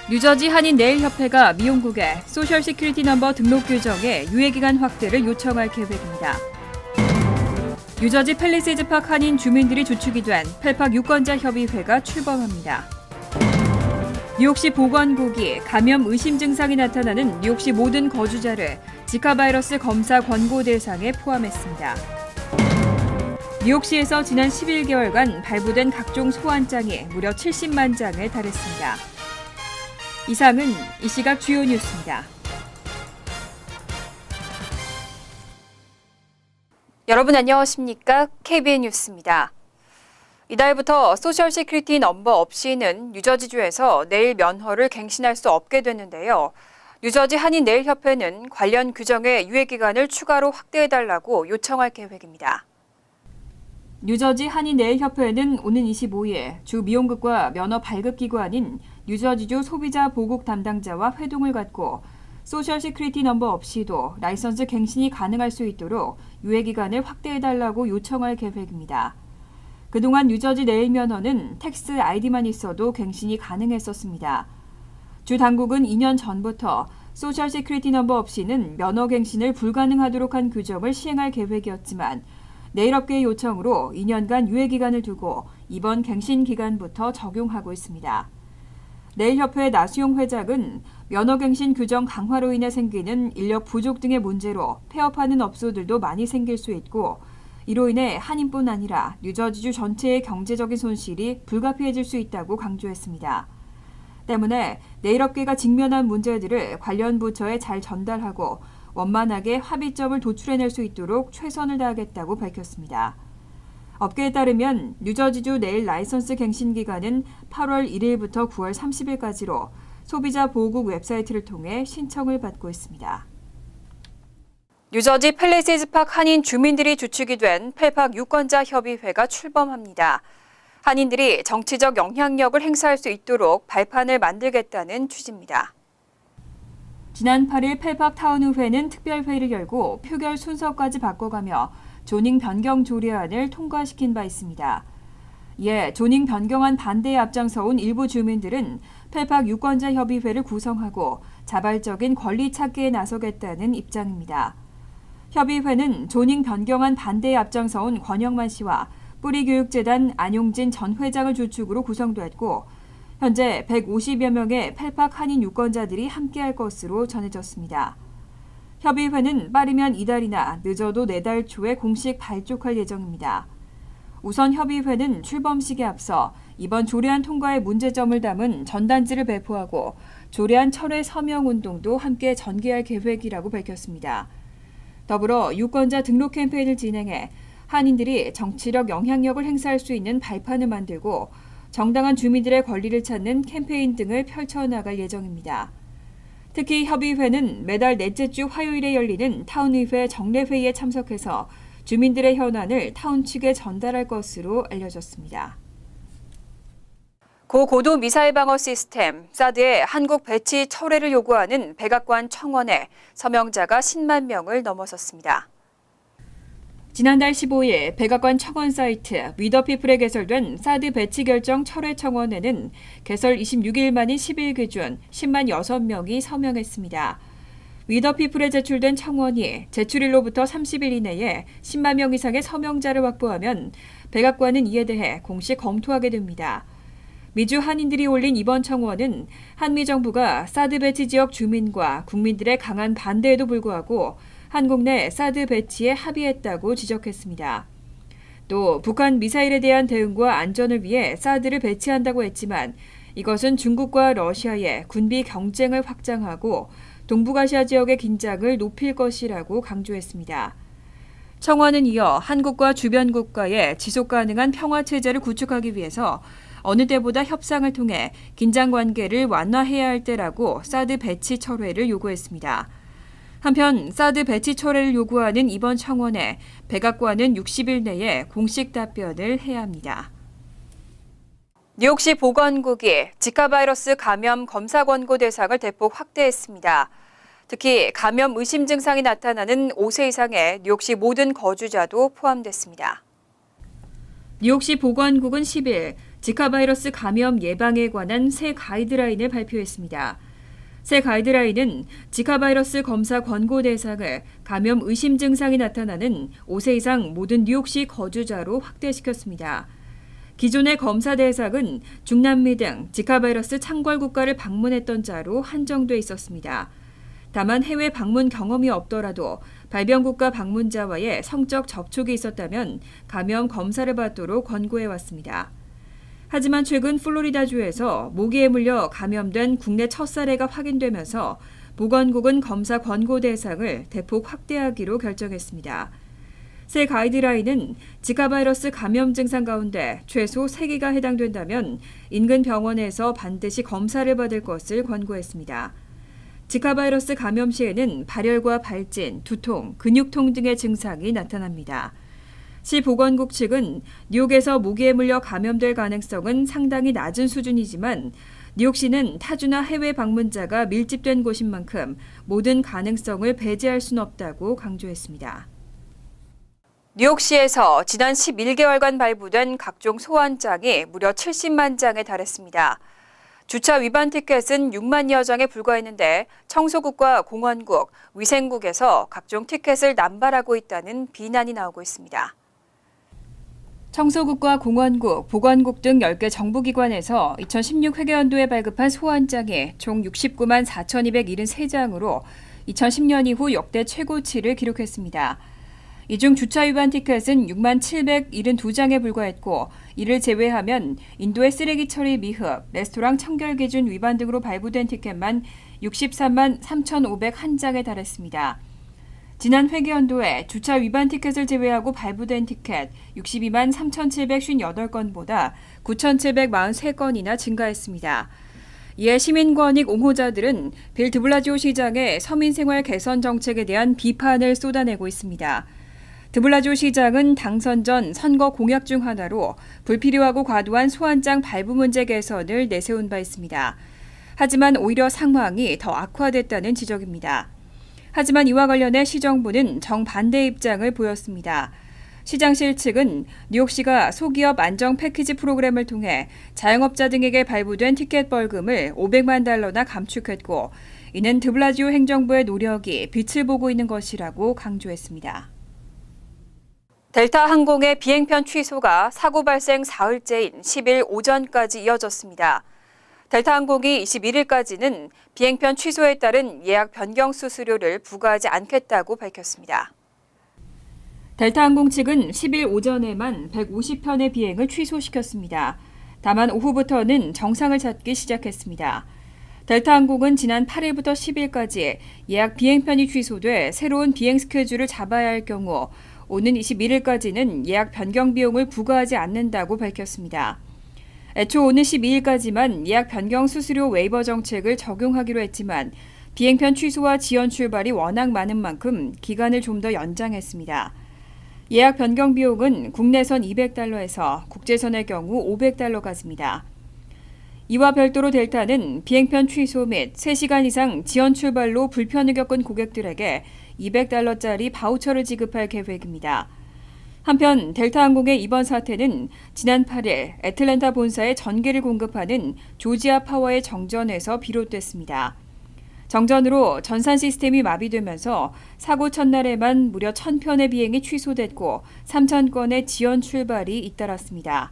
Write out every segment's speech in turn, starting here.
뉴저지 한인내일협회가 미용국에 소셜 시큐리티 넘버 등록 규정의 유예기간 확대를 요청할 계획입니다. 뉴저지 팰리세이즈팍 한인 주민들이 주축이 된 펠팍 유권자협의회가 출범합니다. 뉴욕시 보건국이 감염 의심 증상이 나타나는 뉴욕시 모든 거주자를 지카 바이러스 검사 권고 대상에 포함했습니다. 뉴욕시에서 지난 11개월간 발부된 각종 소환장이 무려 70만 장에 달했습니다. 이상은 이 시각 주요 뉴스입니다. 여러분 안녕하십니까? KBN 뉴스입니다. 이달부터 소셜 시큐리티 넘버 없이는 뉴저지주에서 내일 면허를 갱신할 수 없게 됐는데요. 뉴저지 한인내일협회는 관련 규정의 유예기간을 추가로 확대해달라고 요청할 계획입니다. 뉴저지 한인내일협회는 오는 25일 주 미용국과 면허 발급기구 아닌 뉴저지주 소비자 보국 담당자와 회동을 갖고 소셜 시큐리티 넘버 없이도 라이선스 갱신이 가능할 수 있도록 유예기간을 확대해달라고 요청할 계획입니다. 그동안 뉴저지 내일 면허는 텍스 아이디만 있어도 갱신이 가능했었습니다. 주 당국은 2년 전부터 소셜 시큐리티 넘버 없이는 면허 갱신을 불가능하도록 한 규정을 시행할 계획이었지만 내일업계의 요청으로 2년간 유예기간을 두고 이번 갱신 기간부터 적용하고 있습니다. 내일협회 나수용 회장은 면허갱신 규정 강화로 인해 생기는 인력 부족 등의 문제로 폐업하는 업소들도 많이 생길 수 있고 이로 인해 한인뿐 아니라 뉴저지주 전체의 경제적인 손실이 불가피해질 수 있다고 강조했습니다. 때문에 내일업계가 직면한 문제들을 관련 부처에 잘 전달하고 원만하게 합의점을 도출해낼 수 있도록 최선을 다하겠다고 밝혔습니다. 업계에 따르면 뉴저지주 내일 라이선스 갱신 기간은 8월 1일부터 9월 30일까지로 소비자 보호국 웹사이트를 통해 신청을 받고 있습니다. 뉴저지 팰리세이즈팍 한인 주민들이 주축이 된 펠팍 유권자협의회가 출범합니다. 한인들이 정치적 영향력을 행사할 수 있도록 발판을 만들겠다는 취지입니다. 지난 8일 펠팍 타운의회는 특별회의를 열고 표결 순서까지 바꿔가며 조닝 변경 조례안을 통과시킨 바 있습니다. 이에 조닝 변경안 반대에 앞장서온 일부 주민들은 펠팍 유권자협의회를 구성하고 자발적인 권리 찾기에 나서겠다는 입장입니다. 협의회는 조닝 변경안 반대에 앞장서온 권영만 씨와 뿌리교육재단 안용진 전 회장을 주축으로 구성됐고 현재 150여 명의 펠팍 한인 유권자들이 함께할 것으로 전해졌습니다. 협의회는 빠르면 이달이나 늦어도 내달 초에 공식 발족할 예정입니다. 우선 협의회는 출범식에 앞서 이번 조례안 통과의 문제점을 담은 전단지를 배포하고 조례안 철회 서명 운동도 함께 전개할 계획이라고 밝혔습니다. 더불어 유권자 등록 캠페인을 진행해 한인들이 정치력 영향력을 행사할 수 있는 발판을 만들고 정당한 주민들의 권리를 찾는 캠페인 등을 펼쳐나갈 예정입니다. 특히 협의회는 매달 넷째 주 화요일에 열리는 타운의회 정례회의에 참석해서 주민들의 현안을 타운 측에 전달할 것으로 알려졌습니다. 고고도 미사일 방어 시스템 사드의 한국 배치 철회를 요구하는 백악관 청원에 서명자가 10만 명을 넘어섰습니다. 지난달 15일 백악관 청원 사이트 위더피플에 개설된 사드 배치 결정 철회 청원에는 개설 26일 만인 10일 기준 10만 6명이 서명했습니다. 위더피플에 제출된 청원이 제출일로부터 30일 이내에 10만 명 이상의 서명자를 확보하면 백악관은 이에 대해 공식 검토하게 됩니다. 미주 한인들이 올린 이번 청원은 한미 정부가 사드 배치 지역 주민과 국민들의 강한 반대에도 불구하고 한국 내 사드 배치에 합의했다고 지적했습니다. 또 북한 미사일에 대한 대응과 안전을 위해 사드를 배치한다고 했지만 이것은 중국과 러시아의 군비 경쟁을 확장하고 동북아시아 지역의 긴장을 높일 것이라고 강조했습니다. 청원은 이어 한국과 주변 국가의 지속 가능한 평화 체제를 구축하기 위해서 어느 때보다 협상을 통해 긴장 관계를 완화해야 할 때라고 사드 배치 철회를 요구했습니다. 한편 사드 배치 철회를 요구하는 이번 청원에 백악관은 60일 내에 공식 답변을 해야 합니다. 뉴욕시 보건국이 지카 바이러스 감염 검사 권고 대상을 대폭 확대했습니다. 특히 감염 의심 증상이 나타나는 5세 이상의 뉴욕시 모든 거주자도 포함됐습니다. 뉴욕시 보건국은 10일 지카 바이러스 감염 예방에 관한 새 가이드라인을 발표했습니다. 새 가이드라인은 지카 바이러스 검사 권고 대상을 감염 의심 증상이 나타나는 5세 이상 모든 뉴욕시 거주자로 확대시켰습니다. 기존의 검사 대상은 중남미 등 지카 바이러스 창궐 국가를 방문했던 자로 한정돼 있었습니다. 다만 해외 방문 경험이 없더라도 발병국가 방문자와의 성적 접촉이 있었다면 감염 검사를 받도록 권고해왔습니다. 하지만 최근 플로리다주에서 모기에 물려 감염된 국내 첫 사례가 확인되면서 보건국은 검사 권고 대상을 대폭 확대하기로 결정했습니다. 새 가이드라인은 지카 바이러스 감염 증상 가운데 최소 3개가 해당된다면 인근 병원에서 반드시 검사를 받을 것을 권고했습니다. 지카 바이러스 감염 시에는 발열과 발진, 두통, 근육통 등의 증상이 나타납니다. 시 보건국 측은 뉴욕에서 모기에 물려 감염될 가능성은 상당히 낮은 수준이지만 뉴욕시는 타주나 해외 방문자가 밀집된 곳인 만큼 모든 가능성을 배제할 수는 없다고 강조했습니다. 뉴욕시에서 지난 11개월간 발부된 각종 소환장이 무려 70만 장에 달했습니다. 주차 위반 티켓은 6만여 장에 불과했는데 청소국과 공원국, 위생국에서 각종 티켓을 남발하고 있다는 비난이 나오고 있습니다. 청소국과 공원국, 보건국 등 10개 정부기관에서 2016 회계연도에 발급한 소환장이 총 69만 4,273장으로 2010년 이후 역대 최고치를 기록했습니다. 이 중 주차 위반 티켓은 6만 772장에 불과했고 이를 제외하면 인도의 쓰레기 처리 미흡, 레스토랑 청결 기준 위반 등으로 발부된 티켓만 63만 3,501장에 달했습니다. 지난 회계연도에 주차 위반 티켓을 제외하고 발부된 티켓 62만 3,758건보다 9,743건이나 증가했습니다. 이에 시민권익 옹호자들은 빌 드블라지오 시장의 서민생활 개선 정책에 대한 비판을 쏟아내고 있습니다. 드블라지오 시장은 당선 전 선거 공약 중 하나로 불필요하고 과도한 소환장 발부 문제 개선을 내세운 바 있습니다. 하지만 오히려 상황이 더 악화됐다는 지적입니다. 하지만 이와 관련해 시정부는 정반대 입장을 보였습니다. 시장실 측은 뉴욕시가 소기업 안정 패키지 프로그램을 통해 자영업자 등에게 발부된 티켓 벌금을 500만 달러나 감축했고 이는 드블라지오 행정부의 노력이 빛을 보고 있는 것이라고 강조했습니다. 델타 항공의 비행편 취소가 사고 발생 사흘째인 10일 오전까지 이어졌습니다. 델타 항공이 21일까지는 비행편 취소에 따른 예약 변경 수수료를 부과하지 않겠다고 밝혔습니다. 델타 항공 측은 10일 오전에만 150편의 비행을 취소시켰습니다. 다만 오후부터는 정상을 찾기 시작했습니다. 델타 항공은 지난 8일부터 10일까지 예약 비행편이 취소돼 새로운 비행 스케줄을 잡아야 할 경우 오는 21일까지는 예약 변경 비용을 부과하지 않는다고 밝혔습니다. 애초 오는 12일까지만 예약 변경 수수료 웨이버 정책을 적용하기로 했지만 비행편 취소와 지연 출발이 워낙 많은 만큼 기간을 좀 더 연장했습니다. 예약 변경 비용은 국내선 200달러에서 국제선의 경우 500달러까지입니다. 이와 별도로 델타는 비행편 취소 및 3시간 이상 지연 출발로 불편을 겪은 고객들에게 200달러짜리 바우처를 지급할 계획입니다. 한편 델타 항공의 이번 사태는 지난 8일 애틀랜타 본사에 전기를 공급하는 조지아 파워의 정전에서 비롯됐습니다. 정전으로 전산 시스템이 마비되면서 사고 첫날에만 무려 1,000편의 비행이 취소됐고 3,000건의 지연 출발이 잇따랐습니다.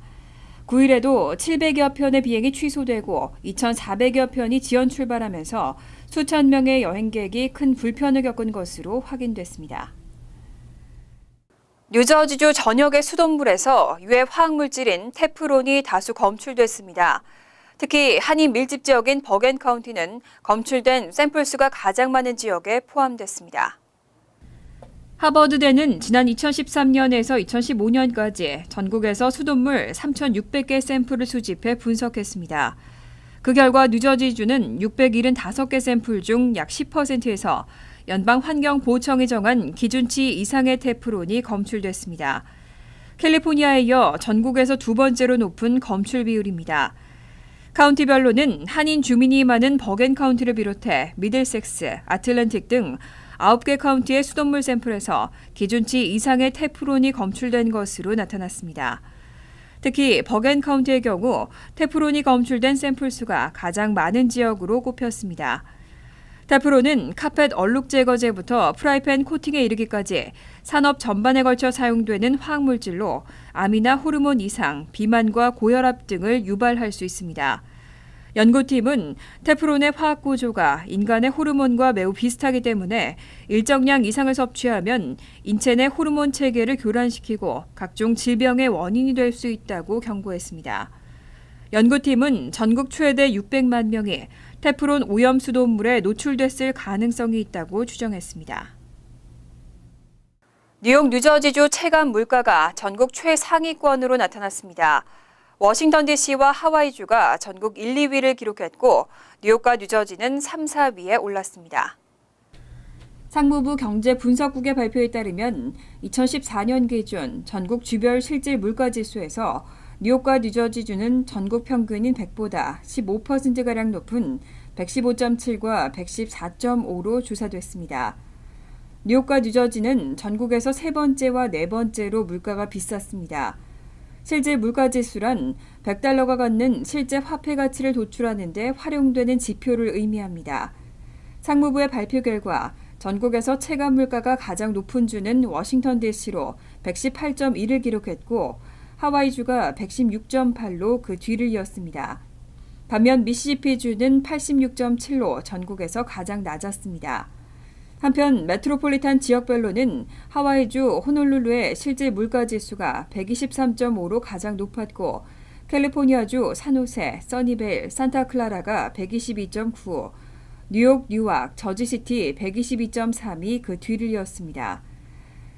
9일에도 700여 편의 비행이 취소되고 2,400여 편이 지연 출발하면서 수천 명의 여행객이 큰 불편을 겪은 것으로 확인됐습니다. 뉴저지주 전역의 수돗물에서 유해 화학물질인 테프론이 다수 검출됐습니다. 특히 한인 밀집 지역인 버겐 카운티는 검출된 샘플 수가 가장 많은 지역에 포함됐습니다. 하버드대는 지난 2013년에서 2015년까지 전국에서 수돗물 3,600개 샘플을 수집해 분석했습니다. 그 결과 뉴저지주는 675개 샘플 중 약 10%에서 연방환경보호청이 정한 기준치 이상의 테프론이 검출됐습니다. 캘리포니아에 이어 전국에서 두 번째로 높은 검출 비율입니다. 카운티별로는 한인 주민이 많은 버겐 카운티를 비롯해 미들섹스, 아틀랜틱 등 9개 카운티의 수돗물 샘플에서 기준치 이상의 테프론이 검출된 것으로 나타났습니다. 특히 버겐 카운티의 경우 테프론이 검출된 샘플 수가 가장 많은 지역으로 꼽혔습니다. 테프론은 카펫 얼룩 제거제부터 프라이팬 코팅에 이르기까지 산업 전반에 걸쳐 사용되는 화학물질로 암이나 호르몬 이상, 비만과 고혈압 등을 유발할 수 있습니다. 연구팀은 테프론의 화학 구조가 인간의 호르몬과 매우 비슷하기 때문에 일정량 이상을 섭취하면 인체 내 호르몬 체계를 교란시키고 각종 질병의 원인이 될 수 있다고 경고했습니다. 연구팀은 전국 최대 600만 명이 테프론 오염 수돗물에 노출됐을 가능성이 있다고 추정했습니다. 뉴욕, 뉴저지주 체감 물가가 전국 최상위권으로 나타났습니다. 워싱턴 DC와 하와이주가 전국 1, 2위를 기록했고 뉴욕과 뉴저지는 3, 4위에 올랐습니다. 상무부 경제분석국의 발표에 따르면 2014년 기준 전국 주별 실질 물가지수에서 뉴욕과 뉴저지주는 전국 평균인 100보다 15%가량 높은 115.7과 114.5로 조사됐습니다. 뉴욕과 뉴저지는 전국에서 세 번째와 네 번째로 물가가 비쌌습니다. 실질 물가지수란 100달러가 갖는 실제 화폐 가치를 도출하는 데 활용되는 지표를 의미합니다. 상무부의 발표 결과 전국에서 체감 물가가 가장 높은 주는 워싱턴 DC로 118.1을 기록했고 하와이주가 116.8로 그 뒤를 이었습니다. 반면 미시시피주는 86.7로 전국에서 가장 낮았습니다. 한편 메트로폴리탄 지역별로는 하와이주 호놀룰루의 실질 물가지수가 123.5로 가장 높았고 캘리포니아주 산호세, 써니베일, 산타클라라가 122.9, 뉴욕, 뉴악, 저지시티 122.3이 그 뒤를 이었습니다.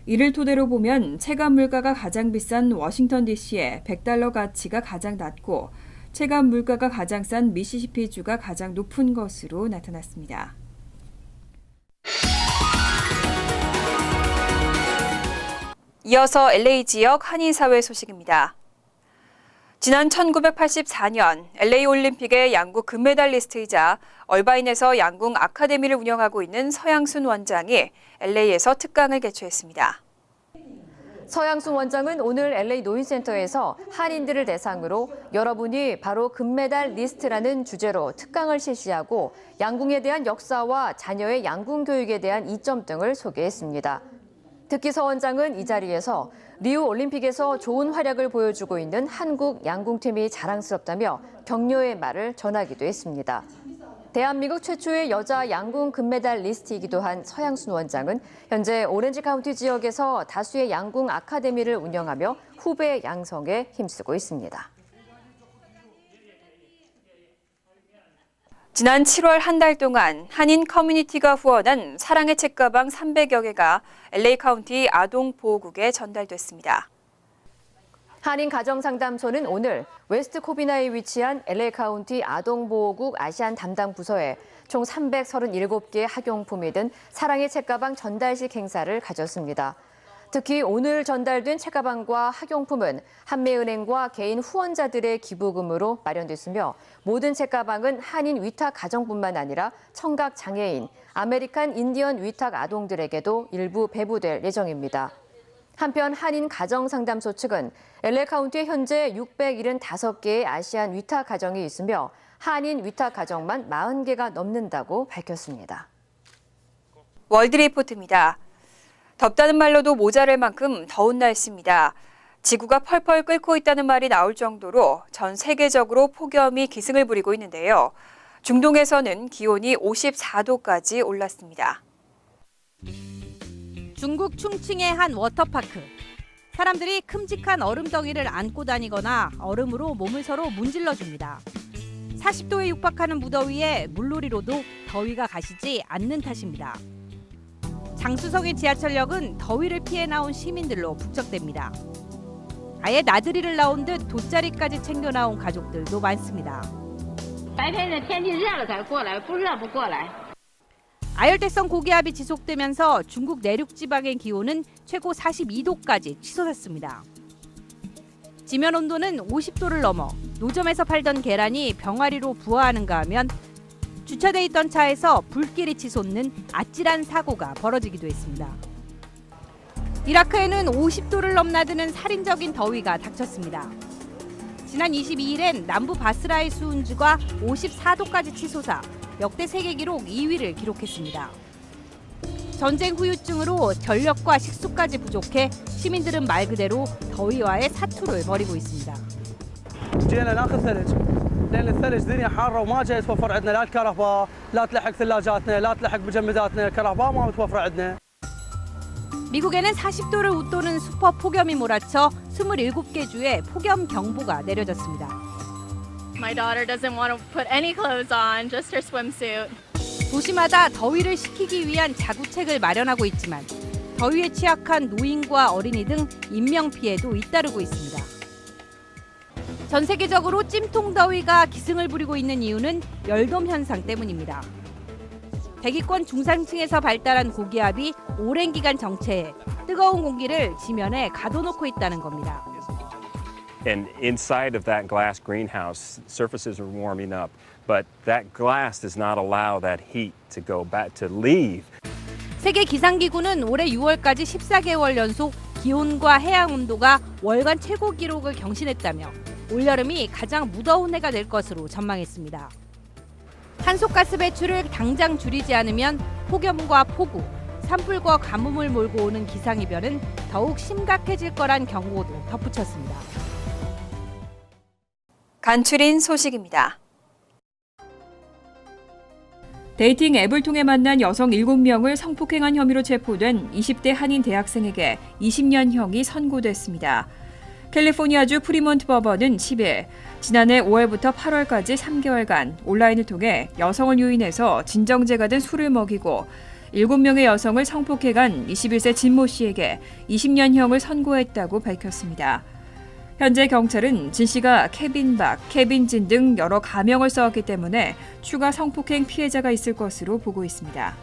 이를 토대로 보면 체감 물가가 가장 비싼 워싱턴 DC의 100달러 가치가 가장 낮고 체감 물가가 가장 싼 미시시피주가 가장 높은 것으로 나타났습니다. 이어서 LA 지역 한인사회 소식입니다. 지난 1984년 LA 올림픽의 양궁 금메달리스트이자 얼바인에서 양궁 아카데미를 운영하고 있는 서양순 원장이 LA에서 특강을 개최했습니다. 서양순 원장은 오늘 LA 노인센터에서 한인들을 대상으로 여러분이 바로 금메달 리스트라는 주제로 특강을 실시하고 양궁에 대한 역사와 자녀의 양궁 교육에 대한 이점 등을 소개했습니다. 특히 서 원장은 이 자리에서 리우 올림픽에서 좋은 활약을 보여주고 있는 한국 양궁팀이 자랑스럽다며 격려의 말을 전하기도 했습니다. 대한민국 최초의 여자 양궁 금메달 리스트이기도 한 서양순 원장은 현재 오렌지 카운티 지역에서 다수의 양궁 아카데미를 운영하며 후배 양성에 힘쓰고 있습니다. 지난 7월 한 달 동안 한인 커뮤니티가 후원한 사랑의 책가방 300여 개가 LA 카운티 아동보호국에 전달됐습니다. 한인 가정상담소는 오늘 웨스트 코비나에 위치한 LA 카운티 아동보호국 아시안 담당 부서에 총 337개의 학용품이 든 사랑의 책가방 전달식 행사를 가졌습니다. 특히 오늘 전달된 책가방과 학용품은 한매은행과 개인 후원자들의 기부금으로 마련됐으며 모든 책가방은 한인 위탁 가정뿐만 아니라 청각 장애인, 아메리칸 인디언 위탁 아동들에게도 일부 배부될 예정입니다. 한편 한인 가정상담소 측은 LA 카운티에 현재 675개의 아시안 위탁 가정이 있으며 한인 위탁 가정만 40개가 넘는다고 밝혔습니다. 월드리포트입니다. 덥다는 말로도 모자랄 만큼 더운 날씨입니다. 지구가 펄펄 끓고 있다는 말이 나올 정도로 전 세계적으로 폭염이 기승을 부리고 있는데요. 중동에서는 기온이 54도까지 올랐습니다. 중국 충칭의 한 워터파크. 사람들이 큼직한 얼음덩이를 안고 다니거나 얼음으로 몸을 서로 문질러줍니다. 40도에 육박하는 무더위에 물놀이로도 더위가 가시지 않는 탓입니다. 장수성의 지하철역은 더위를 피해 나온 시민들로 북적댑니다. 아예 나들이를 나온 듯 돗자리까지 챙겨 나온 가족들도 많습니다. 아열대성 고기압이 지속되면서 중국 내륙 지방의 기온은 최고 42도까지 치솟았습니다. 지면 온도는 50도를 넘어 노점에서 팔던 계란이 병아리로 부화하는가 하면 주차돼 있던 차에서 불길이 치솟는 아찔한 사고가 벌어지기도 했습니다. 이라크에는 50도를 넘나드는 살인적인 더위가 닥쳤습니다. 지난 22일엔 남부 바스라의 수온지가 54도까지 치솟아 역대 세계 기록 2위를 기록했습니다. 전쟁 후유증으로 전력과 식수까지 부족해 시민들은 말 그대로 더위와의 사투를 벌이고 있습니다. جينا ناخذ ثلج لان الثلج دنيا حاره وما جاي يتوفر عندنا لا الكهرباء لا تلحق ثلاجاتنا لا تلحق مجمداتنا الكهرباء ما متوفره عندنا. 미국에는 40도를 웃도는 슈퍼 폭염이 몰아쳐 27개 주에 폭염 경보가 내려졌습니다. My daughter doesn't want to put any clothes on, just her swimsuit. 도시마다 더위를 식히기 위한 자구책을 마련하고 있지만 더위에 취약한 노인과 어린이 등 인명 피해도 잇따르고 있습니다. 전 세계적으로 찜통 더위가 기승을 부리고 있는 이유는 열돔 현상 때문입니다. 대기권 중산층에서 발달한 고기압이 오랜 기간 정체해 뜨거운 공기를 지면에 가둬놓고 있다는 겁니다. And inside of that glass greenhouse, surfaces are warming up, but that glass does not allow that heat to go back, to leave. 세계 기상기구는 올해 6월까지 14개월 연속 기온과 해양 온도가 월간 최고 기록을 경신했다며 올여름이 가장 무더운 해가 될 것으로 전망했습니다. 탄소가스 배출을 당장 줄이지 않으면 폭염과 폭우, 산불과 가뭄을 몰고 오는 기상이변은 더욱 심각해질 거란 경고도 덧붙였습니다. 간추린 소식입니다. 데이팅 앱을 통해 만난 여성 7명을 성폭행한 혐의로 체포된 20대 한인 대학생에게 20년형이 선고됐습니다. 캘리포니아주 프리몬트 법원은 10일 지난해 5월부터 8월까지 3개월간 온라인을 통해 여성을 유인해서 진정제가 든 술을 먹이고 7명의 여성을 성폭행한 21세 진모 씨에게 20년형을 선고했다고 밝혔습니다. 현재 경찰은 진 씨가 케빈 박, 케빈 진 등 여러 가명을 써왔기 때문에 추가 성폭행 피해자가 있을 것으로 보고 있습니다.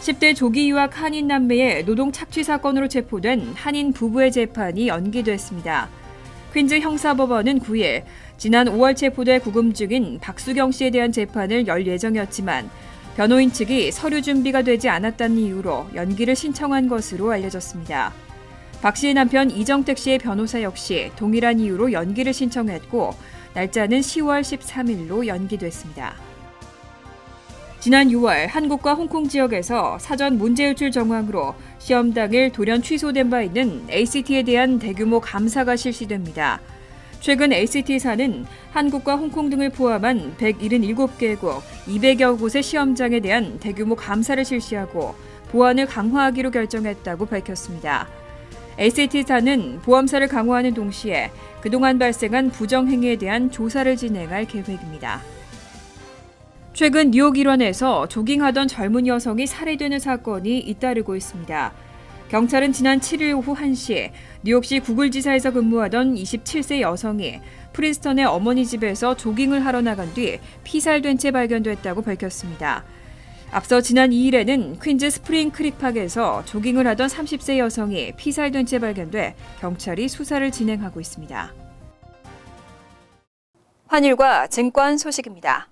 10대 조기 유학 한인 남매의 노동 착취 사건으로 체포된 한인 부부의 재판이 연기됐습니다. 퀸즈 형사법원은 9일 지난 5월 체포돼 구금 중인 박수경 씨에 대한 재판을 열 예정이었지만 변호인 측이 서류 준비가 되지 않았다는 이유로 연기를 신청한 것으로 알려졌습니다. 박 씨의 남편 이정택 씨의 변호사 역시 동일한 이유로 연기를 신청했고 날짜는 10월 13일로 연기됐습니다. 지난 6월 한국과 홍콩 지역에서 사전 문제 유출 정황으로 시험 당일 돌연 취소된 바 있는 ACT에 대한 대규모 감사가 실시됩니다. 최근 ACT사는 한국과 홍콩 등을 포함한 177개국 200여 곳의 시험장에 대한 대규모 감사를 실시하고 보안을 강화하기로 결정했다고 밝혔습니다. ACT사는 보험사를 강화하는 동시에 그동안 발생한 부정행위에 대한 조사를 진행할 계획입니다. 최근 뉴욕 일원에서 조깅하던 젊은 여성이 살해되는 사건이 잇따르고 있습니다. 경찰은 지난 7일 오후 1시 뉴욕시 구글지사에서 근무하던 27세 여성이 프린스턴의 어머니 집에서 조깅을 하러 나간 뒤 피살된 채 발견됐다고 밝혔습니다. 앞서 지난 2일에는 퀸즈 스프링 크릭팍에서 조깅을 하던 30세 여성이 피살된 채 발견돼 경찰이 수사를 진행하고 있습니다. 환율과 증권 소식입니다.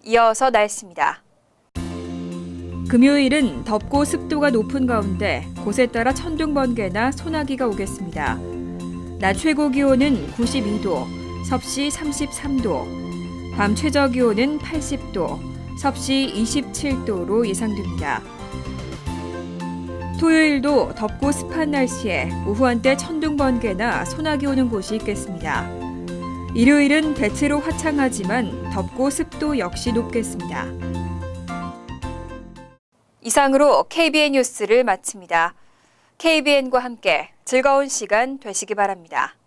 이어서 날씨입니다. 금요일은 덥고 습도가 높은 가운데 곳에 따라 천둥 번개나 소나기가 오겠습니다. 낮 최고 기온은 92도, 섭씨 33도, 밤 최저 기온은 80도, 섭씨 27도로 예상됩니다. 토요일도 덥고 습한 날씨에 오후 한때 천둥 번개나 소나기 오는 곳이 있겠습니다. 일요일은 대체로 화창하지만 덥고 습도 역시 높겠습니다. 이상으로 KBN 뉴스를 마칩니다. KBN과 함께 즐거운 시간 되시기 바랍니다.